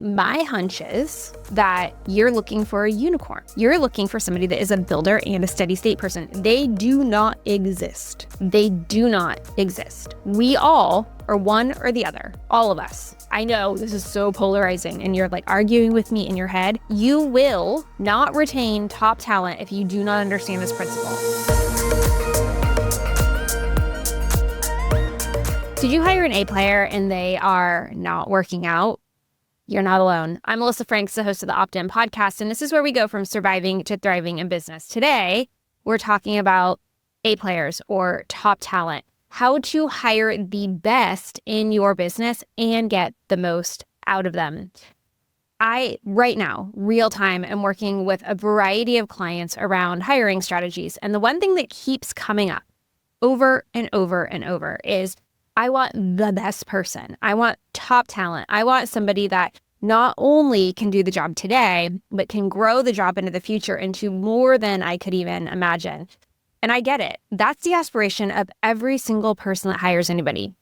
My hunch is that you're looking for a unicorn. You're looking for somebody that is a builder and a steady state person. They do not exist. They do not exist. We all are one or the other, all of us. I know this is so polarizing and you're like arguing with me in your head. You will not retain top talent if you do not understand this principle. Did you hire an A player and they are not working out? You're not alone. I'm Melissa Franks, the host of the Opt-In podcast, and this is where we go from surviving to thriving in business. Today, we're talking about A players or top talent, how to hire the best in your business and get the most out of them. Right now, real time, am working with a variety of clients around hiring strategies. And the one thing that keeps coming up over and over and over is, I want the best person. I want top talent. I want somebody that not only can do the job today, but can grow the job into the future into more than I could even imagine. And I get it. That's the aspiration of every single person that hires anybody.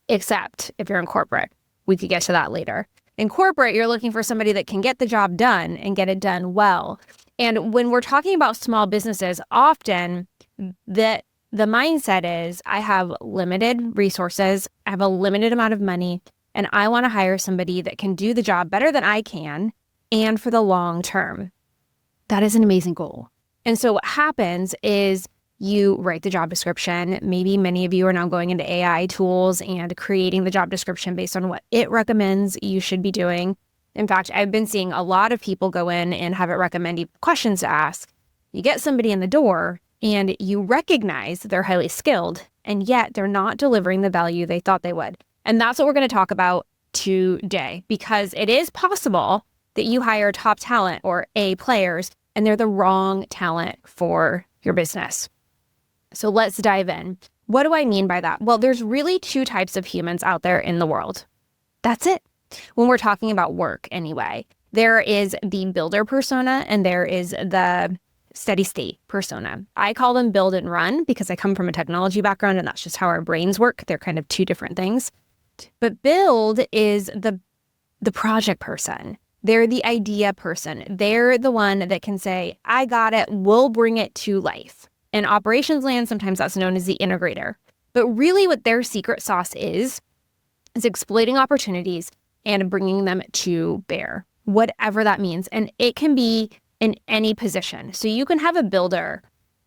Except if you're in corporate. We could get to that later. In corporate, you're looking for somebody that can get the job done and get it done well. And when we're talking about small businesses, often the mindset is, I have limited resources, I have a limited amount of money, and I want to hire somebody that can do the job better than I can and for the long term. That is an amazing goal. And so what happens is you write the job description. Maybe many of you are now going into AI tools and creating the job description based on what it recommends you should be doing. In fact, I've been seeing a lot of people go in and have it recommend questions to ask. You get somebody in the door, and you recognize they're highly skilled, and yet they're not delivering the value they thought they would. And that's what we're going to talk about today, because it is possible that you hire top talent or A players, and they're the wrong talent for your business. So let's dive in. What do I mean by that? Well, there's really two types of humans out there in the world. That's it. When we're talking about work anyway, there is the builder persona and there is the steady state persona. I call them build and run because I come from a technology background and that's just how our brains work. They're kind of two different things. But build is the project person. They're the idea person. They're the one that can say, I got it, we'll bring it to life. In operations land, sometimes that's known as the integrator. But really what their secret sauce is exploiting opportunities and bringing them to bear, whatever that means. And it can be in any position. So you can have a builder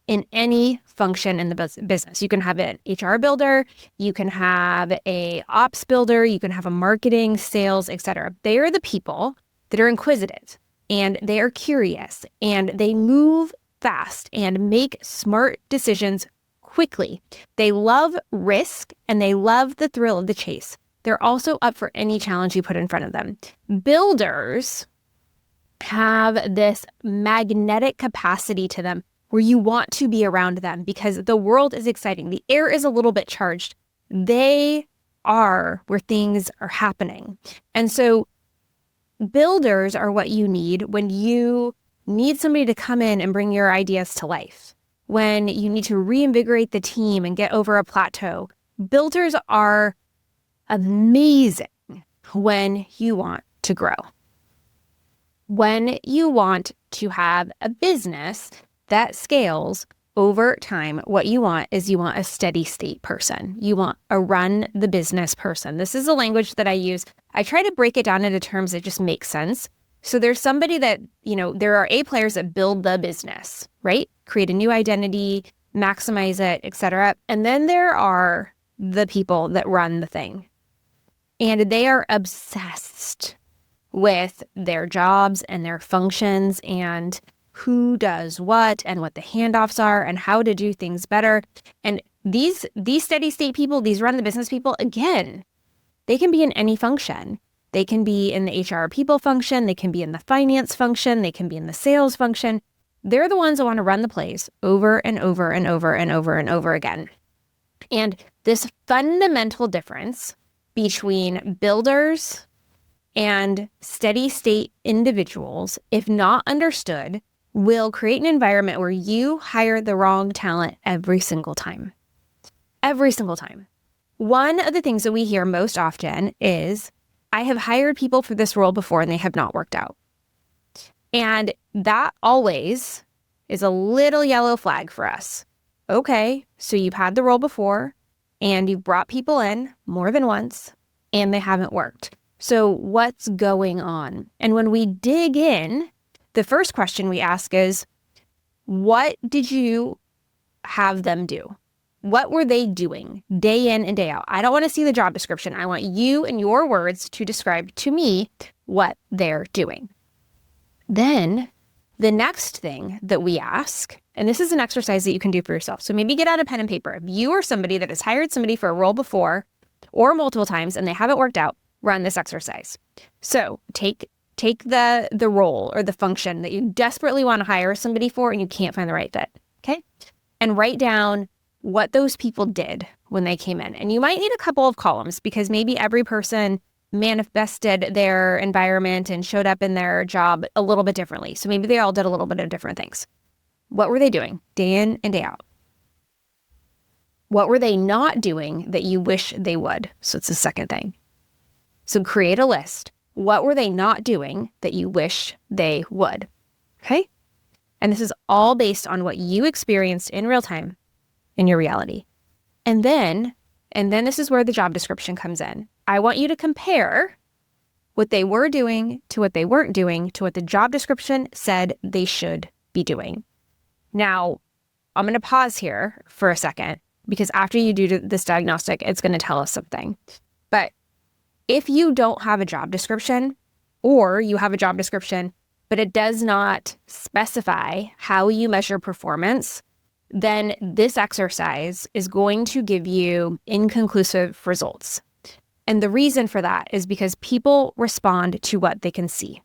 in any function in the business. You can have an HR builder, you can have a ops builder, you can have a marketing, sales, etc. They are the people that are inquisitive and they are curious and they move fast and make smart decisions quickly. They love risk and they love the thrill of the chase. They're also up for any challenge you put in front of them. Builders have this magnetic capacity to them where you want to be around them because the world is exciting. The air is a little bit charged. They are where things are happening. And so builders are what you need when you need somebody to come in and bring your ideas to life, when you need to reinvigorate the team and get over a plateau. Builders are amazing when you want to grow. When you want to have a business that scales over time, what you want is you want a steady state person. You want a run the business person. This is a language that I use. I try to break it down into terms that just make sense. So there's somebody that, there are A players that build the business, right? Create a new identity, maximize it, etc. And then there are the people that run the thing. And they are obsessed with their jobs and their functions and who does what and what the handoffs are and how to do things better. And these steady state people, these run the business people, again, they can be in any function. They can be in the HR people function. They can be in the finance function. They can be in the sales function. They're the ones that want to run the plays over and over and over and over and over again. And this fundamental difference between builders and steady state individuals, if not understood, will create an environment where you hire the wrong talent every single time. Every single time. One of the things that we hear most often is, I have hired people for this role before and they have not worked out. And that always is a little yellow flag for us. Okay, so you've had the role before and you've brought people in more than once and they haven't worked. So what's going on? And when we dig in, the first question we ask is, what did you have them do? What were they doing day in and day out? I don't want to see the job description. I want you in your words to describe to me what they're doing. Then the next thing that we ask, and this is an exercise that you can do for yourself. So maybe get out a pen and paper. If you are somebody that has hired somebody for a role before or multiple times and they haven't worked out, run this exercise. So take the role or the function that you desperately want to hire somebody for and you can't find the right fit, okay? And write down what those people did when they came in. And you might need a couple of columns because maybe every person manifested their environment and showed up in their job a little bit differently. So maybe they all did a little bit of different things. What were they doing day in and day out? What were they not doing that you wish they would? So it's the second thing. So create a list. What were they not doing that you wish they would? Okay? And this is all based on what you experienced in real time in your reality. And then this is where the job description comes in. I want you to compare what they were doing to what they weren't doing to what the job description said they should be doing. Now, I'm going to pause here for a second because after you do this diagnostic, it's going to tell us something. But if you don't have a job description, or you have a job description, but it does not specify how you measure performance, then this exercise is going to give you inconclusive results. And the reason for that is because people respond to what they can see.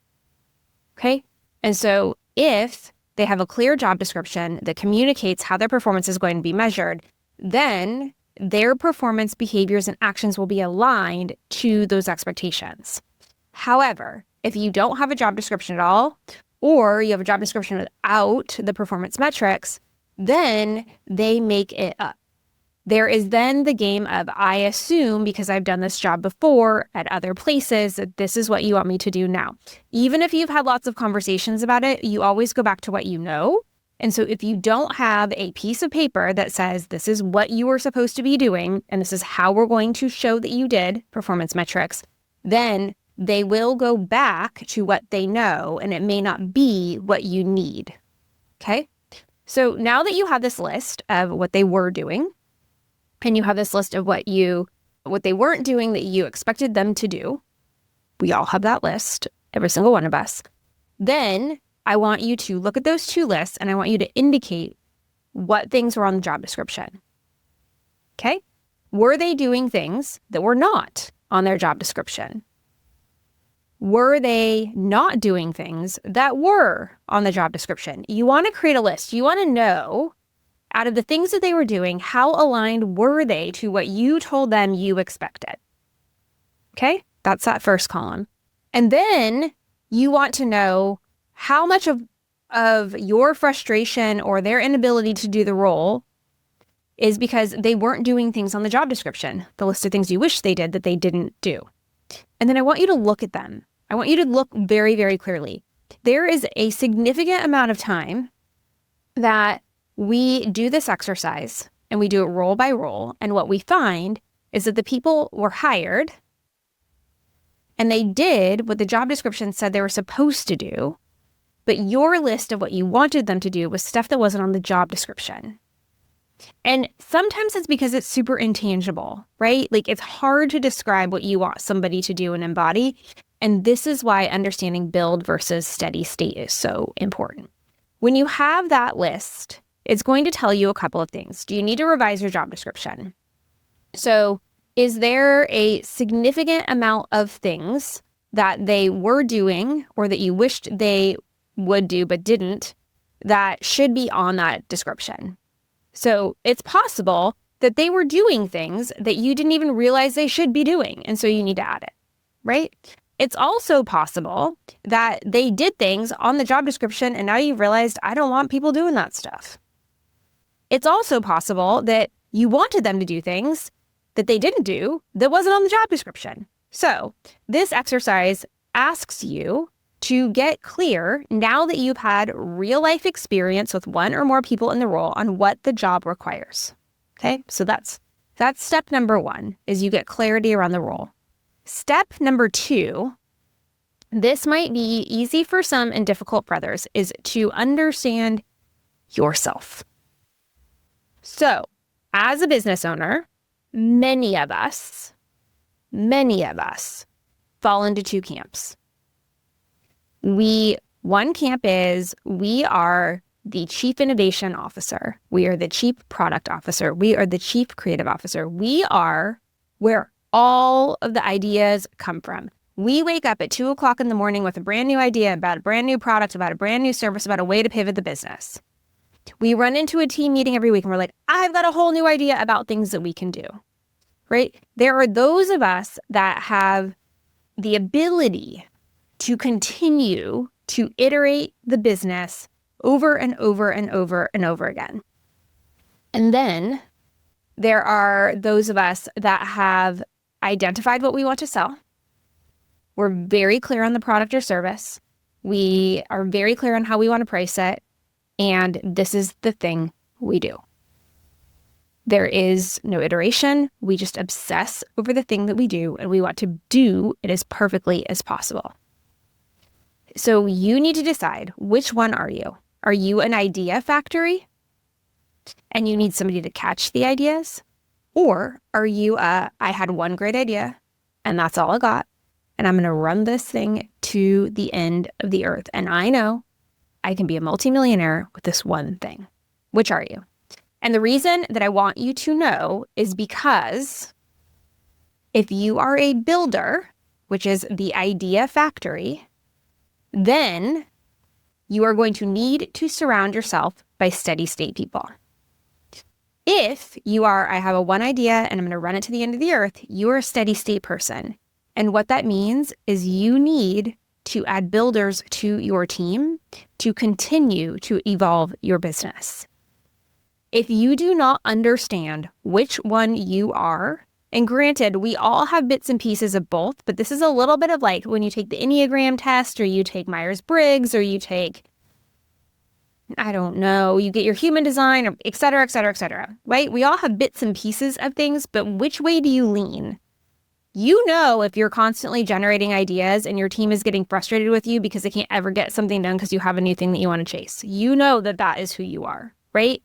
Okay? And so if they have a clear job description that communicates how their performance is going to be measured, then their performance behaviors and actions will be aligned to those expectations. However, if you don't have a job description at all, or you have a job description without the performance metrics, then they make it up. There is then the game of, I assume because I've done this job before at other places that this is what you want me to do now. Even if you've had lots of conversations about it, you always go back to what you know. And so if you don't have a piece of paper that says this is what you were supposed to be doing, and this is how we're going to show that you did performance metrics, then they will go back to what they know, and it may not be what you need. Okay? So now that you have this list of what they were doing, and you have this list of what they weren't doing that you expected them to do, we all have that list, every single one of us, then I want you to look at those two lists and I want you to indicate what things were on the job description. Okay? Were they doing things that were not on their job description? Were they not doing things that were on the job description? You want to create a list. You want to know, out of the things that they were doing, how aligned were they to what you told them you expected? Okay? That's that first column. And then you want to know how much of your frustration or their inability to do the role is because they weren't doing things on the job description, the list of things you wish they did that they didn't do. And then I want you to look at them. I want you to look very, very clearly. There is a significant amount of time that we do this exercise and we do it role by role. And what we find is that the people were hired and they did what the job description said they were supposed to do. But your list of what you wanted them to do was stuff that wasn't on the job description. And sometimes it's because it's super intangible, right? Like it's hard to describe what you want somebody to do and embody. And this is why understanding build versus steady state is so important. When you have that list, it's going to tell you a couple of things. Do you need to revise your job description? So is there a significant amount of things that they were doing or that you wished they would do but didn't that should be on that description? So it's possible that they were doing things that you didn't even realize they should be doing, and so you need to add it, right? It's also possible that they did things on the job description and now you've realized, I don't want people doing that stuff. It's also possible that you wanted them to do things that they didn't do that wasn't on the job description. So this exercise asks you to get clear, now that you've had real life experience with one or more people in the role, on what the job requires. Okay, so that's step number one, is you get clarity around the role. Step number two, this might be easy for some and difficult for others, is to understand yourself. So as a business owner, many of us fall into two camps. One camp is we are the chief innovation officer. We are the chief product officer. We are the chief creative officer. We are where all of the ideas come from. We wake up at 2:00 in the morning with a brand new idea about a brand new product, about a brand new service, about a way to pivot the business. We run into a team meeting every week and we're like, I've got a whole new idea about things that we can do. Right? There are those of us that have the ability to continue to iterate the business over and over and over and over again. And then there are those of us that have identified what we want to sell. We're very clear on the product or service. We are very clear on how we want to price it. And this is the thing we do. There is no iteration. We just obsess over the thing that we do, and we want to do it as perfectly as possible. So you need to decide, which one are you? Are you an idea factory and you need somebody to catch the ideas? Or are you I had one great idea and that's all I got, and I'm going to run this thing to the end of the earth, and I know I can be a multimillionaire with this one thing? Which are you? And the reason that I want you to know is because if you are a builder, which is the idea factory, then you are going to need to surround yourself by steady state people. If you are, I have a one idea and I'm going to run it to the end of the earth, you're a steady state person. And what that means is you need to add builders to your team to continue to evolve your business. If you do not understand which one you are, and granted, we all have bits and pieces of both, but this is a little bit of like when you take the Enneagram test, or you take Myers-Briggs, or you take, I don't know, you get your human design, or et cetera, et cetera, et cetera, right? We all have bits and pieces of things, but which way do you lean? You know, if you're constantly generating ideas and your team is getting frustrated with you because they can't ever get something done because you have a new thing that you want to chase, you know that that is who you are, right?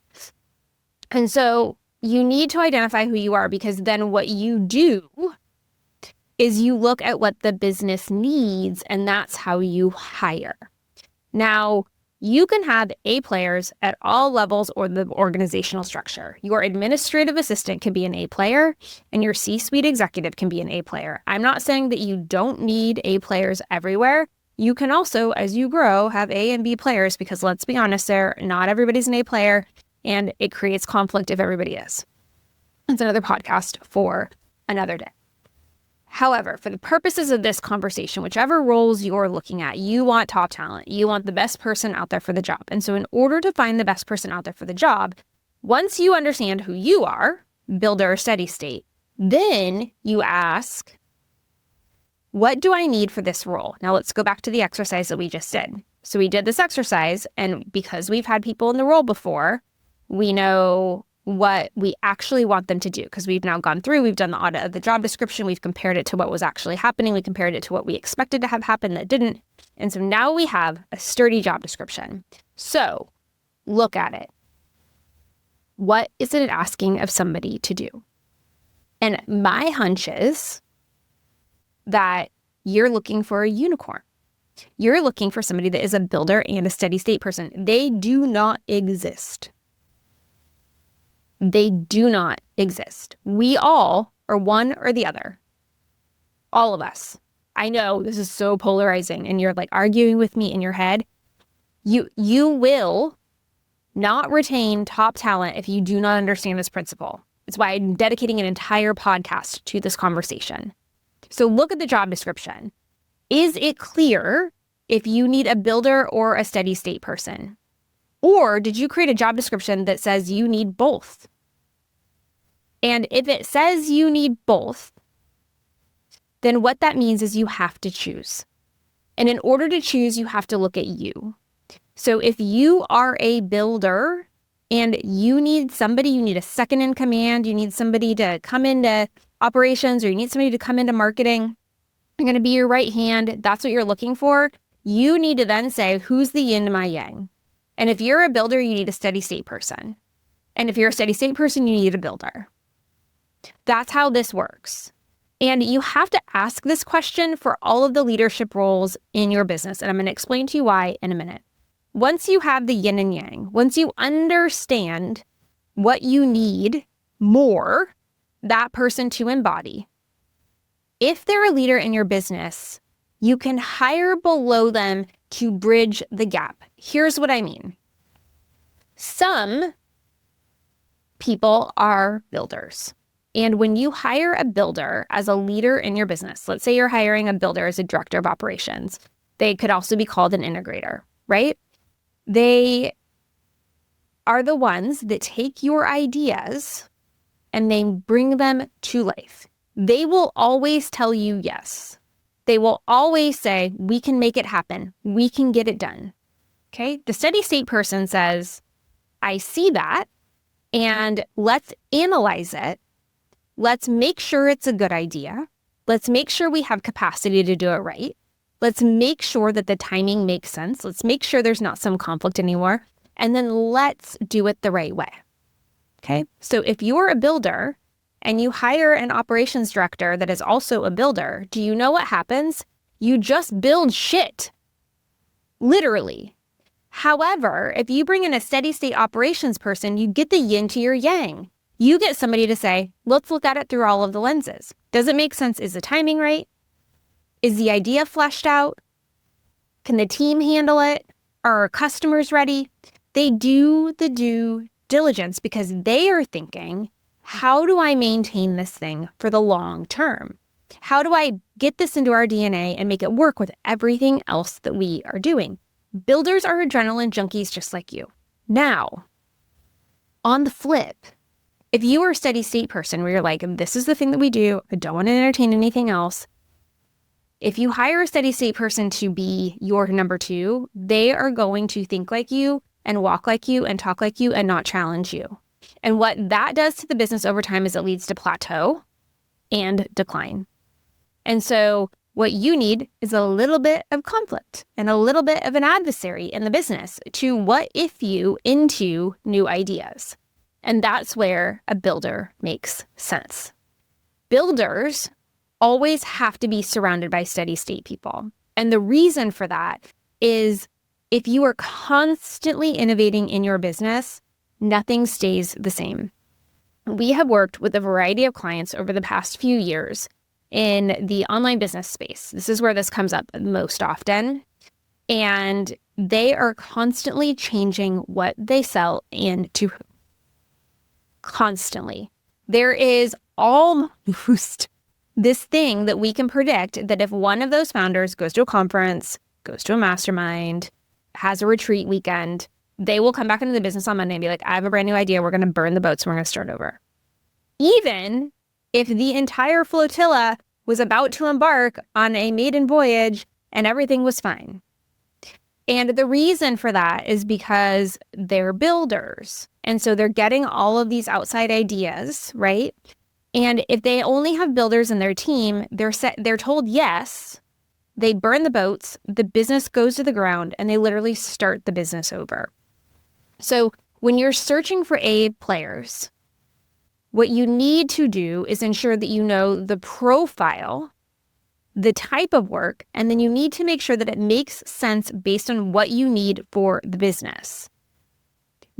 And so you need to identify who you are, because then what you do is you look at what the business needs, and that's how you hire. Now, you can have A players at all levels or the organizational structure. Your administrative assistant can be an A player, and your C-suite executive can be an A player. I'm not saying that you don't need A players everywhere. You can also, as you grow, have A and B players, because let's be honest, not everybody's an A player, and it creates conflict if everybody is. It's another podcast for another day. However, for the purposes of this conversation, whichever roles you're looking at, you want top talent. You want the best person out there for the job. And so in order to find the best person out there for the job, once you understand who you are, builder or steady state, then you ask, what do I need for this role? Now let's go back to the exercise that we just did. So we did this exercise, and because we've had people in the role before, we know what we actually want them to do, because we've now gone through, we've done the audit of the job description, we've compared it to what was actually happening, we compared it to what we expected to have happen that didn't. And so now we have a sturdy job description. So look at it. What is it asking of somebody to do? And my hunch is that you're looking for a unicorn. You're looking for somebody that is a builder and a steady state person. They do not exist. They do not exist. We all are one or the other. All of us. I know this is so polarizing, and you're like arguing with me in your head. You will not retain top talent if you do not understand this principle. It's why I'm dedicating an entire podcast to this conversation. So look at the job description. Is it clear if you need a builder or a steady state person? Or did you create a job description that says you need both? And if it says you need both, then what that means is you have to choose. And in order to choose, you have to look at you. So if you are a builder and you need a second in command, you need somebody to come into operations, or you need somebody to come into marketing, you're going to be your right hand, that's what you're looking for, you need to then say, who's the yin to my yang? And if you're a builder, you need a steady state person. And if you're a steady state person, you need a builder. That's how this works. And you have to ask this question for all of the leadership roles in your business. And I'm going to explain to you why in a minute. Once you have the yin and yang, once you understand what you need more that person to embody, if they're a leader in your business, you can hire below them to bridge the gap. Here's what I mean. Some people are builders. And when you hire a builder as a leader in your business, let's say you're hiring a builder as a director of operations, they could also be called an integrator, right? They are the ones that take your ideas and they bring them to life. They will always tell you yes. They will always say, we can make it happen. We can get it done. Okay? The steady state person says, I see that, and let's analyze it. Let's make sure it's a good idea. Let's make sure we have capacity to do it right. Let's make sure that the timing makes sense. Let's make sure there's not some conflict anymore. And then let's do it the right way. Okay? So if you're a builder and you hire an operations director that is also a builder, do you know what happens? You just build shit. Literally. However, if you bring in a steady state operations person, you get the yin to your yang. You get somebody to say, let's look at it through all of the lenses. Does it make sense? Is the timing right? Is the idea fleshed out? Can the team handle it? Are our customers ready? They do the due diligence because they are thinking, how do I maintain this thing for the long term? How do I get this into our DNA and make it work with everything else that we are doing? Builders are adrenaline junkies just like you. Now, on the flip, if you are a steady state person where you're like, this is the thing that we do, I don't want to entertain anything else. If you hire a steady state person to be your number two, they are going to think like you and walk like you and talk like you and not challenge you. And what that does to the business over time is it leads to plateau and decline. And so what you need is a little bit of conflict and a little bit of an adversary in the business to what if you into new ideas. And that's where a builder makes sense. Builders always have to be surrounded by steady state people. And the reason for that is if you are constantly innovating in your business, nothing stays the same. We have worked with a variety of clients over the past few years in the online business space. This is where this comes up most often. And they are constantly changing what they sell and to who. Constantly. There is almost this thing that we can predict that if one of those founders goes to a conference, goes to a mastermind, has a retreat weekend, they will come back into the business on Monday and be like, I have a brand new idea. We're going to burn the boats and we're going to start over. Even if the entire flotilla was about to embark on a maiden voyage and everything was fine. And the reason for that is because they're builders. And so they're getting all of these outside ideas, right? And if they only have builders in their team, they're told yes, they burn the boats, the business goes to the ground, and they literally start the business over. So when you're searching for A players, what you need to do is ensure that you know the profile, the type of work, and then you need to make sure that it makes sense based on what you need for the business.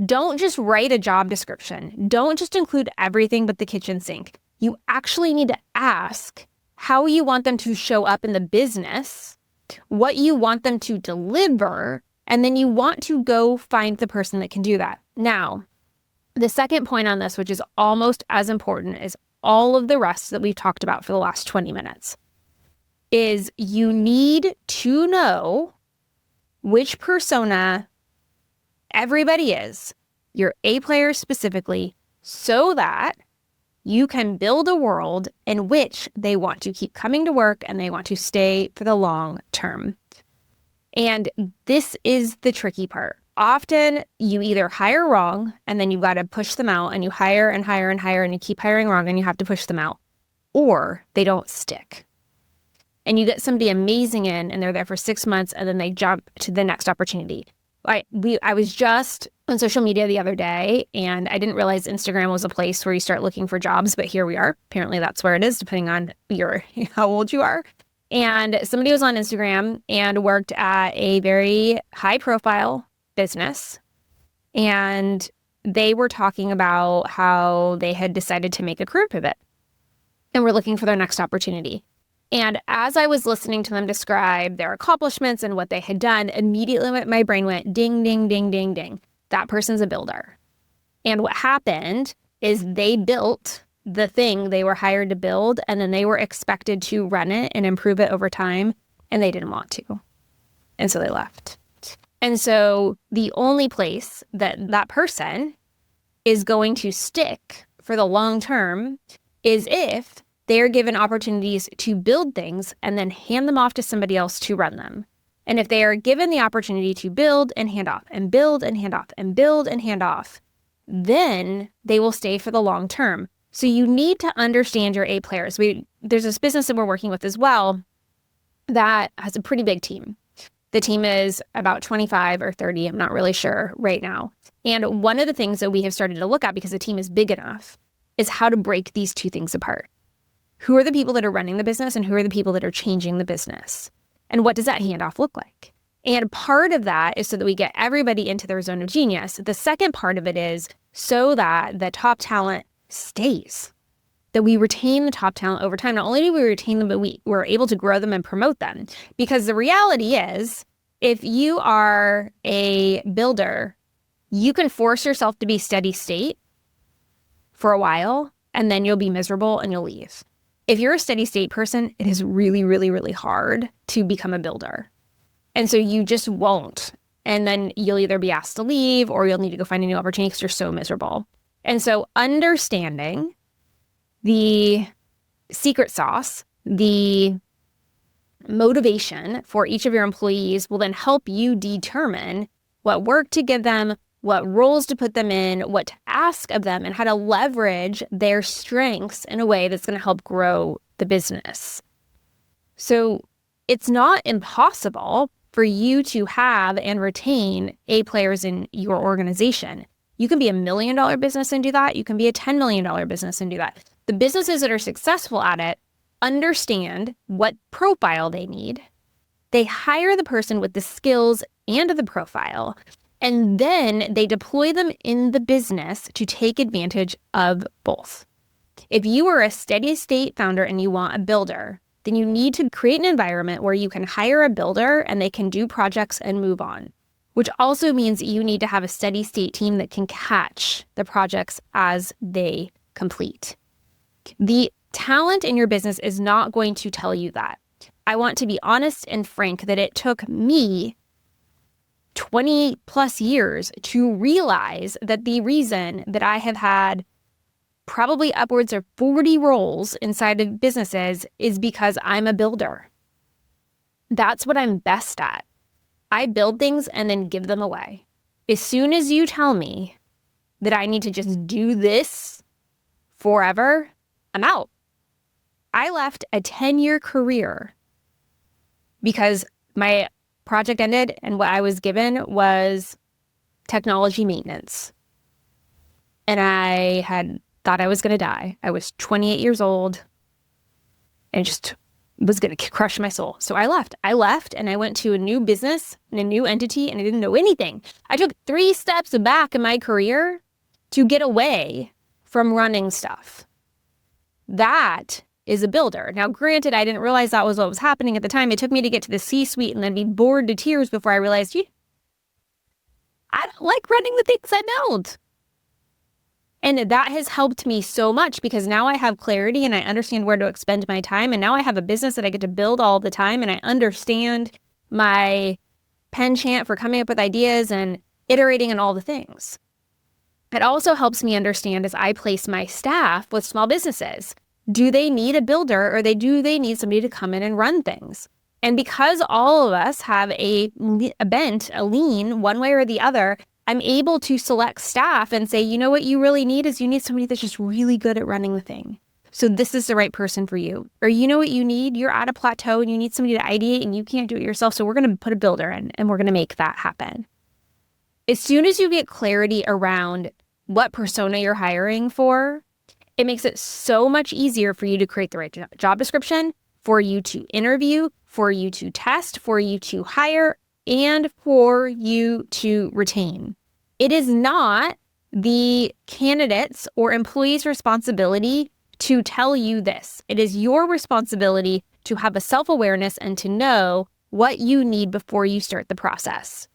Don't just write a job description. Don't just include everything but the kitchen sink. You actually need to ask how you want them to show up in the business, what you want them to deliver, and then you want to go find the person that can do that. Now, the second point on this, which is almost as important as all of the rest that we've talked about for the last 20 minutes, is you need to know which persona everybody is, your A players specifically, so that you can build a world in which they want to keep coming to work and they want to stay for the long term. And this is the tricky part. Often you either hire wrong and then you've got to push them out, and you hire and hire and hire and you keep hiring wrong and you have to push them out, or they don't stick. And you get somebody amazing in and they're there for 6 months and then they jump to the next opportunity. I was just on social media the other day and I didn't realize Instagram was a place where you start looking for jobs, but here we are. Apparently that's where it is, depending on how old you are. And somebody was on Instagram and worked at a very high profile business. And they were talking about how they had decided to make a career pivot and were looking for their next opportunity. And as I was listening to them describe their accomplishments and what they had done, immediately my brain went ding, ding, ding, ding, ding. That person's a builder. And what happened is they built the thing they were hired to build, and then they were expected to run it and improve it over time, and they didn't want to. And so they left. And so the only place that person is going to stick for the long term is if they are given opportunities to build things and then hand them off to somebody else to run them. And if they are given the opportunity to build and hand off and build and hand off and build and hand off, then they will stay for the long term. So you need to understand your A players. There's this business that we're working with as well that has a pretty big team. The team is about 25 or 30, I'm not really sure right now. And one of the things that we have started to look at, because the team is big enough, is how to break these two things apart. Who are the people that are running the business and who are the people that are changing the business? And what does that handoff look like? And part of that is so that we get everybody into their zone of genius. The second part of it is so that the top talent stays, that we retain the top talent over time. Not only do we retain them, but we're able to grow them and promote them. Because the reality is, if you are a builder, you can force yourself to be steady state for a while, and then you'll be miserable and you'll leave. If you're a steady state person, it is really, really, really hard to become a builder. And so you just won't. And then you'll either be asked to leave or you'll need to go find a new opportunity because you're so miserable. And so understanding the secret sauce, the motivation for each of your employees will then help you determine what work to give them, what roles to put them in, what to ask of them, and how to leverage their strengths in a way that's going to help grow the business. So it's not impossible for you to have and retain A players in your organization. You can be $1 million business and do that. You can be a $10 million business and do that. The businesses that are successful at it understand what profile they need. They hire the person with the skills and the profile, and then they deploy them in the business to take advantage of both. If you are a steady state founder and you want a builder, then you need to create an environment where you can hire a builder and they can do projects and move on, which also means you need to have a steady state team that can catch the projects as they complete. The talent in your business is not going to tell you that. I want to be honest and frank that it took me 20 plus years to realize that the reason that I have had probably upwards of 40 roles inside of businesses is because I'm a builder. That's what I'm best at. I build things and then give them away. As soon as you tell me that I need to just do this forever, I'm out. I left a 10-year career because my project ended and what I was given was technology maintenance. And I had thought I was going to die. I was 28 years old and just was going to crush my soul. So I left. And I went to a new business and a new entity and I didn't know anything. I took 3 steps back in my career to get away from running stuff. That is a builder. Now, granted, I didn't realize that was what was happening at the time. It took me to get to the C-suite and then be bored to tears before I realized, I don't like running the things I build. And that has helped me so much because now I have clarity and I understand where to expend my time. And now I have a business that I get to build all the time. And I understand my penchant for coming up with ideas and iterating and all the things. It also helps me understand as I place my staff with small businesses. Do they need a builder, or do they need somebody to come in and run things? And because all of us have a lean one way or the other, I'm able to select staff and say, you know what you really need is you need somebody that's just really good at running the thing. So this is the right person for you. Or you know what you need? You're at a plateau and you need somebody to ideate and you can't do it yourself. So we're going to put a builder in and we're going to make that happen. As soon as you get clarity around what persona you're hiring for, it makes it so much easier for you to create the right job description, for you to interview, for you to test, for you to hire, and for you to retain. It is not the candidate's or employee's responsibility to tell you this. It is your responsibility to have a self-awareness and to know what you need before you start the process.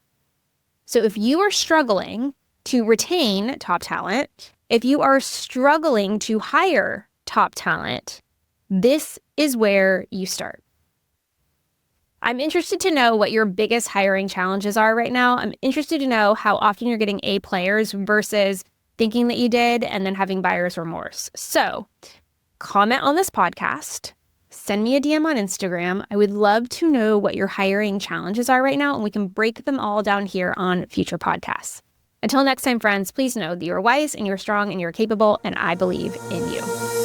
So if you are struggling to retain top talent, if you are struggling to hire top talent, this is where you start. I'm interested to know what your biggest hiring challenges are right now. I'm interested to know how often you're getting A players versus thinking that you did and then having buyer's remorse. So comment on this podcast, send me a DM on Instagram. I would love to know what your hiring challenges are right now, and we can break them all down here on future podcasts. Until next time, friends, please know that you're wise and you're strong and you're capable, and I believe in you.